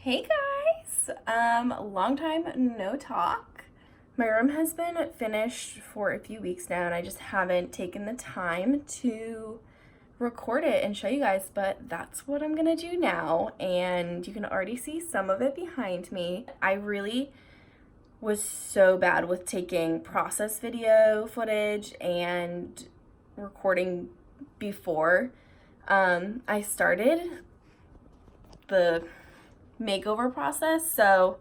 Hey guys, long time no talk. My room has been finished for a few weeks now and I just haven't taken the time to record it and show you guys, but that's what I'm gonna do now, and you can already see some of it behind me. I really was so bad with taking process video footage and recording before I started the makeover process. So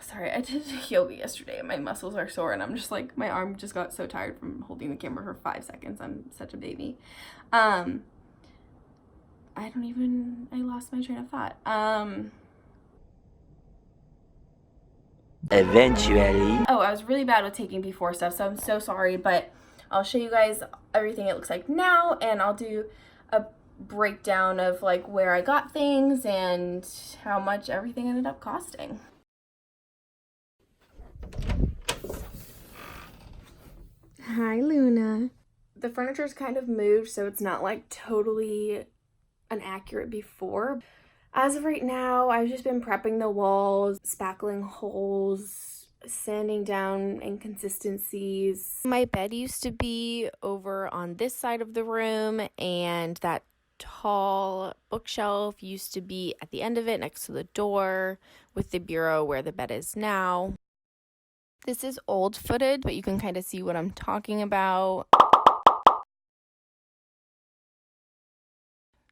sorry, I did yoga yesterday and my muscles are sore and I'm just like, my arm just got so tired from holding the camera for 5 seconds. I'm such a baby. I lost my train of thought. Eventually. Oh, I was really bad with taking before stuff, so I'm so sorry, but I'll show you guys everything it looks like now, and I'll do a breakdown of like where I got things and how much everything ended up costing. Hi, Luna. The furniture's kind of moved, so it's not like totally an accurate before. As of right now, I've just been prepping the walls, spackling holes, sanding down inconsistencies. My bed used to be over on this side of the room, and that tall bookshelf used to be at the end of it next to the door with the bureau where the bed is now. This is old footage, but you can kind of see what I'm talking about.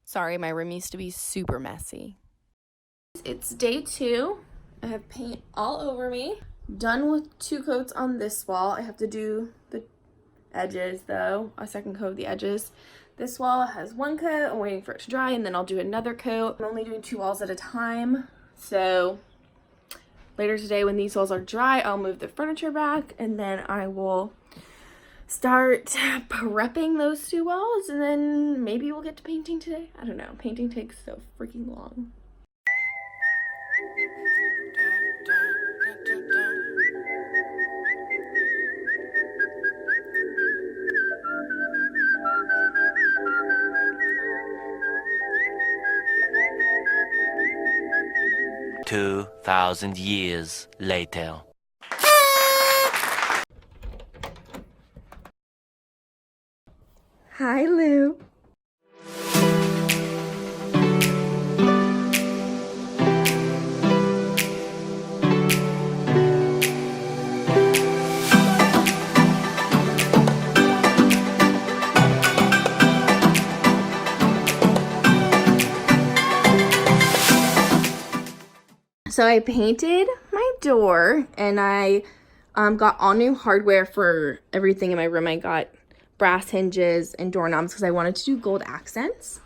Sorry, my room used to be super messy. It's day 2. I have paint all over me. Done with 2 coats on this wall. I have to do the edges though, a second coat of the edges. This wall has 1 coat. I'm waiting for it to dry and then I'll do another coat. I'm only doing 2 walls at a time. So later today when these walls are dry, I'll move the furniture back and then I will start prepping those 2 walls, and then maybe we'll get to painting today. I don't know. Painting takes so freaking long. $2,000 later. Hi, Lou. So I painted my door and I got all new hardware for everything in my room. I got brass hinges and doorknobs because I wanted to do gold accents.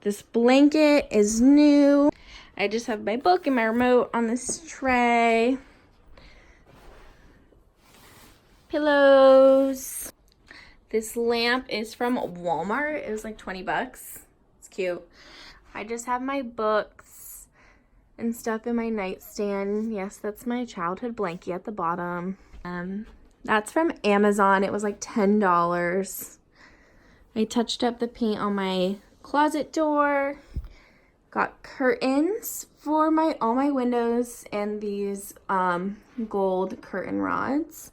This blanket is new. I just have my book and my remote on this tray. Pillows. This lamp is from Walmart. It was like 20 bucks. It's cute. I just have my books and stuff in my nightstand. Yes, that's my childhood blankie at the bottom. That's from Amazon. It was like $10. I touched up the paint on my closet door. Got curtains for all my windows and these gold curtain rods.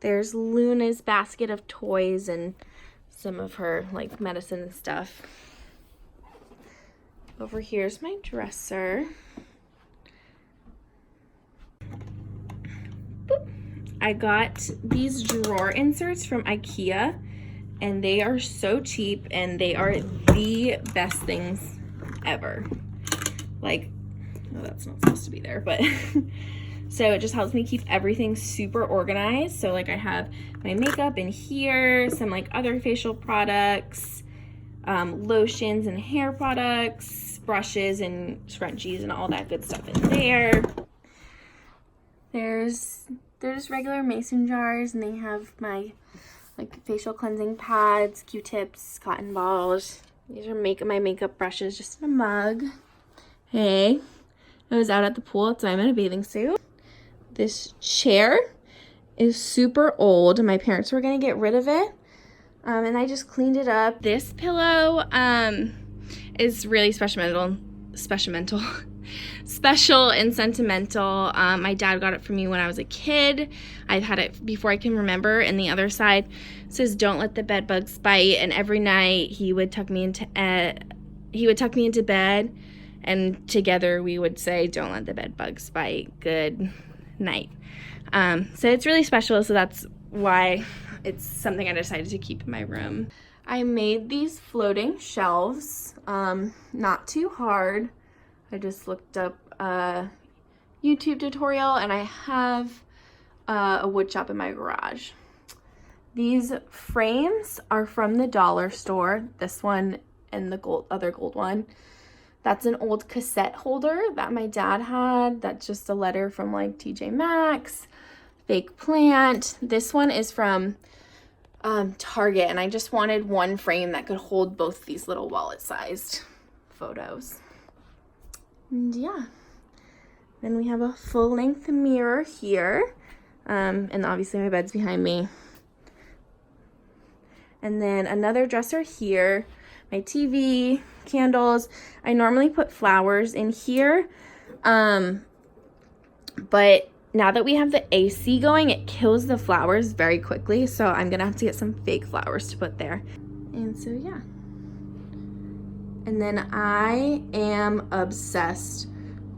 There's Luna's basket of toys and some of her like medicine and stuff. Over here's my dresser. Boop. I got these drawer inserts from IKEA and they are so cheap and they are the best things ever. Like, oh, that's not supposed to be there, but so it just helps me keep everything super organized. So like I have my makeup in here, some like other facial products, lotions and hair products, brushes and scrunchies and all that good stuff in there. They're just regular mason jars and they have my like facial cleansing pads, Q-tips, cotton balls. These are my makeup brushes just in a mug. Hey, I was out at the pool, so I'm in a bathing suit. This chair is super old. My parents were gonna get rid of it. And I just cleaned it up. This pillow is really special. special and sentimental. My dad got it for me when I was a kid. I've had it before I can remember. And the other side says, "Don't let the bed bugs bite." And every night he would tuck me into bed, and together we would say, "Don't let the bed bugs bite. Good night." So it's really special. So that's why it's something I decided to keep in my room. I made these floating shelves, not too hard. I just looked up a YouTube tutorial, and I have a wood shop in my garage. These frames are from the dollar store, this one and the other gold one. That's an old cassette holder that my dad had. That's just a letter from like TJ Maxx, fake plant. This one is from Target, and I just wanted one frame that could hold both these little wallet-sized photos. And yeah, then we have a full-length mirror here, and obviously my bed's behind me. And then another dresser here, my TV, candles. I normally put flowers in here, but now that we have the AC going, it kills the flowers very quickly, so I'm gonna have to get some fake flowers to put there. And so yeah. And then I am obsessed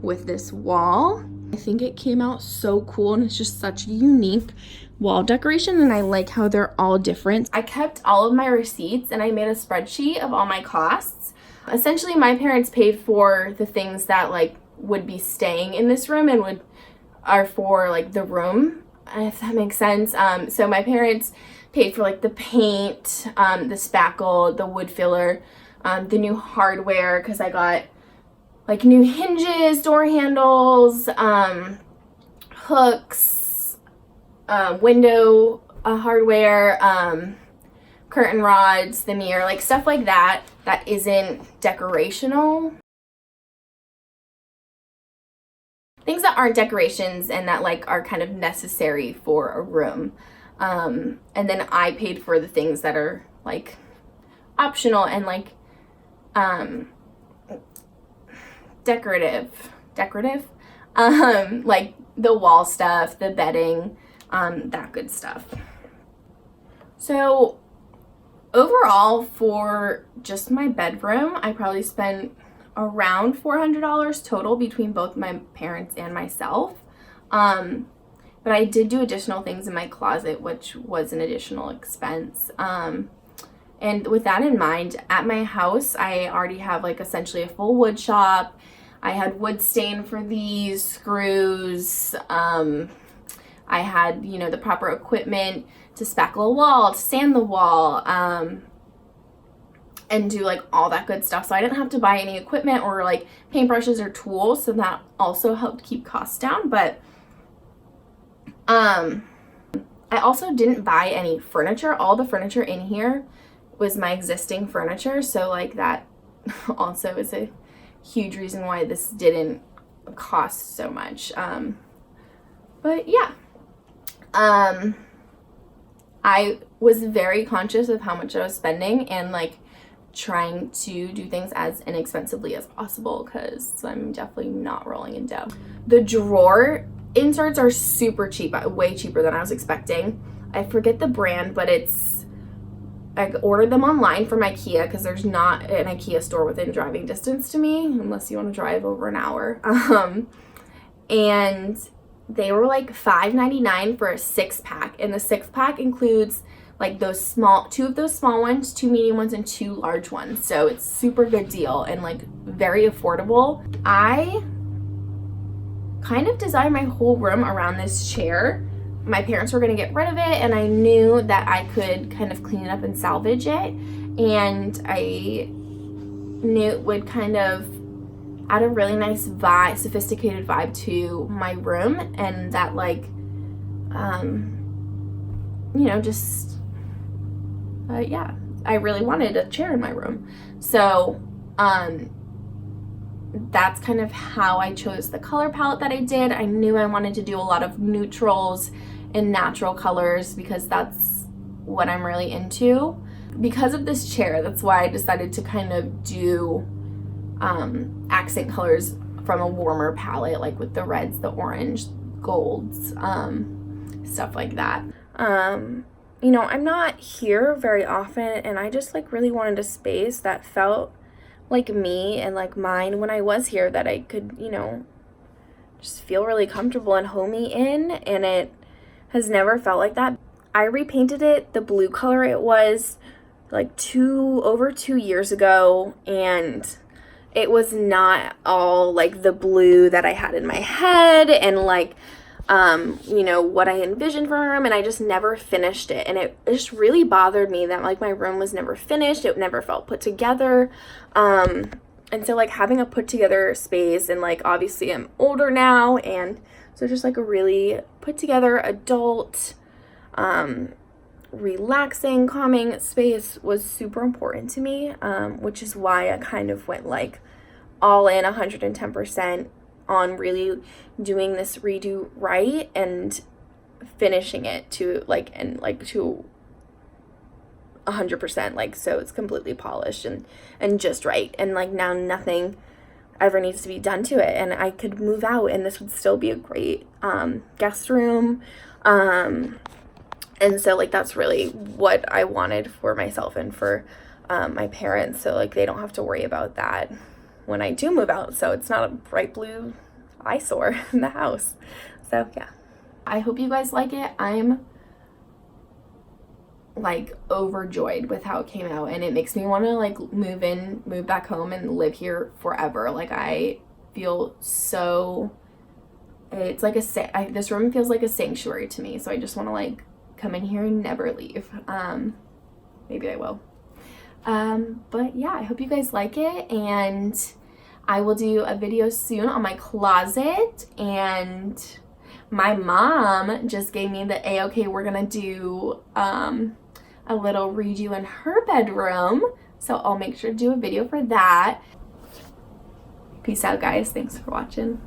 with this wall. I think it came out so cool, and it's just such a unique wall decoration, and I like how they're all different. I kept all of my receipts, and I made a spreadsheet of all my costs. Essentially, my parents paid for the things that like would be staying in this room and are for like the room, if that makes sense. So my parents paid for like the paint, the spackle, the wood filler, the new hardware, because I got like new hinges, door handles, hooks, window hardware, curtain rods, the mirror, like stuff like that that isn't decorational. Things that aren't decorations and that like are kind of necessary for a room. And then I paid for the things that are like optional and like decorative, like the wall stuff, the bedding, that good stuff. So overall, for just my bedroom, I probably spent around $400 total between both my parents and myself. But I did do additional things in my closet, which was an additional expense. And with that in mind, at my house, I already have like essentially a full wood shop. I had wood stain for these screws. I had, you know, the proper equipment to spackle a wall, to sand the wall, and do like all that good stuff. So I didn't have to buy any equipment or like paintbrushes or tools. So that also helped keep costs down. But I also didn't buy any furniture. All the furniture in here was my existing furniture. So like that also is a huge reason why this didn't cost so much. But yeah, I was very conscious of how much I was spending and like trying to do things as inexpensively as possible, because I'm definitely not rolling in dough. The drawer inserts are super cheap, way cheaper than I was expecting. I forget the brand, but I ordered them online from IKEA because there's not an IKEA store within driving distance to me unless you want to drive over an hour. And they were like $5.99 for a 6-pack, and the 6-pack includes like those two of those small ones, 2 medium ones, and 2 large ones. So it's super good deal and like very affordable. I kind of designed my whole room around this chair. My parents were gonna get rid of it, and I knew that I could kind of clean it up and salvage it. And I knew it would kind of add a really nice vibe, sophisticated vibe to my room, and that like, you know, just, yeah, I really wanted a chair in my room. So, that's kind of how I chose the color palette that I did. I knew I wanted to do a lot of neutrals and natural colors because that's what I'm really into. Because of this chair, that's why I decided to kind of do accent colors from a warmer palette, like with the reds, the orange, golds, stuff like that. You know, I'm not here very often, and I just like really wanted a space that felt like me and like mine when I was here, that I could, you know, just feel really comfortable and homey in, and it has never felt like that. I repainted it the blue color. It was like over 2 years ago, and it was not all like the blue that I had in my head and like you know, what I envisioned for my room, and I just never finished it, and it just really bothered me that like my room was never finished. It never felt put together, and so like having a put together space, and like obviously I'm older now, and so just like a really put together adult relaxing, calming space was super important to me, which is why I kind of went like all in 110% on really doing this redo right and finishing it to like, and like to 100%, like so it's completely polished and just right, and like now nothing ever needs to be done to it, and I could move out and this would still be a great guest room, and so like that's really what I wanted for myself and for my parents, so like they don't have to worry about that when I do move out, so it's not a bright blue eyesore in the house. So yeah, I hope you guys like it. I'm like overjoyed with how it came out, and it makes me want to like move back home and live here forever. Like I feel so, it's like this room feels like a sanctuary to me, so I just want to like come in here and never leave. Maybe I will. But yeah, I hope you guys like it, and I will do a video soon on my closet, and my mom just gave me the A-okay, we're gonna do a little redo in her bedroom, so I'll make sure to do a video for that. Peace out, guys. Thanks for watching.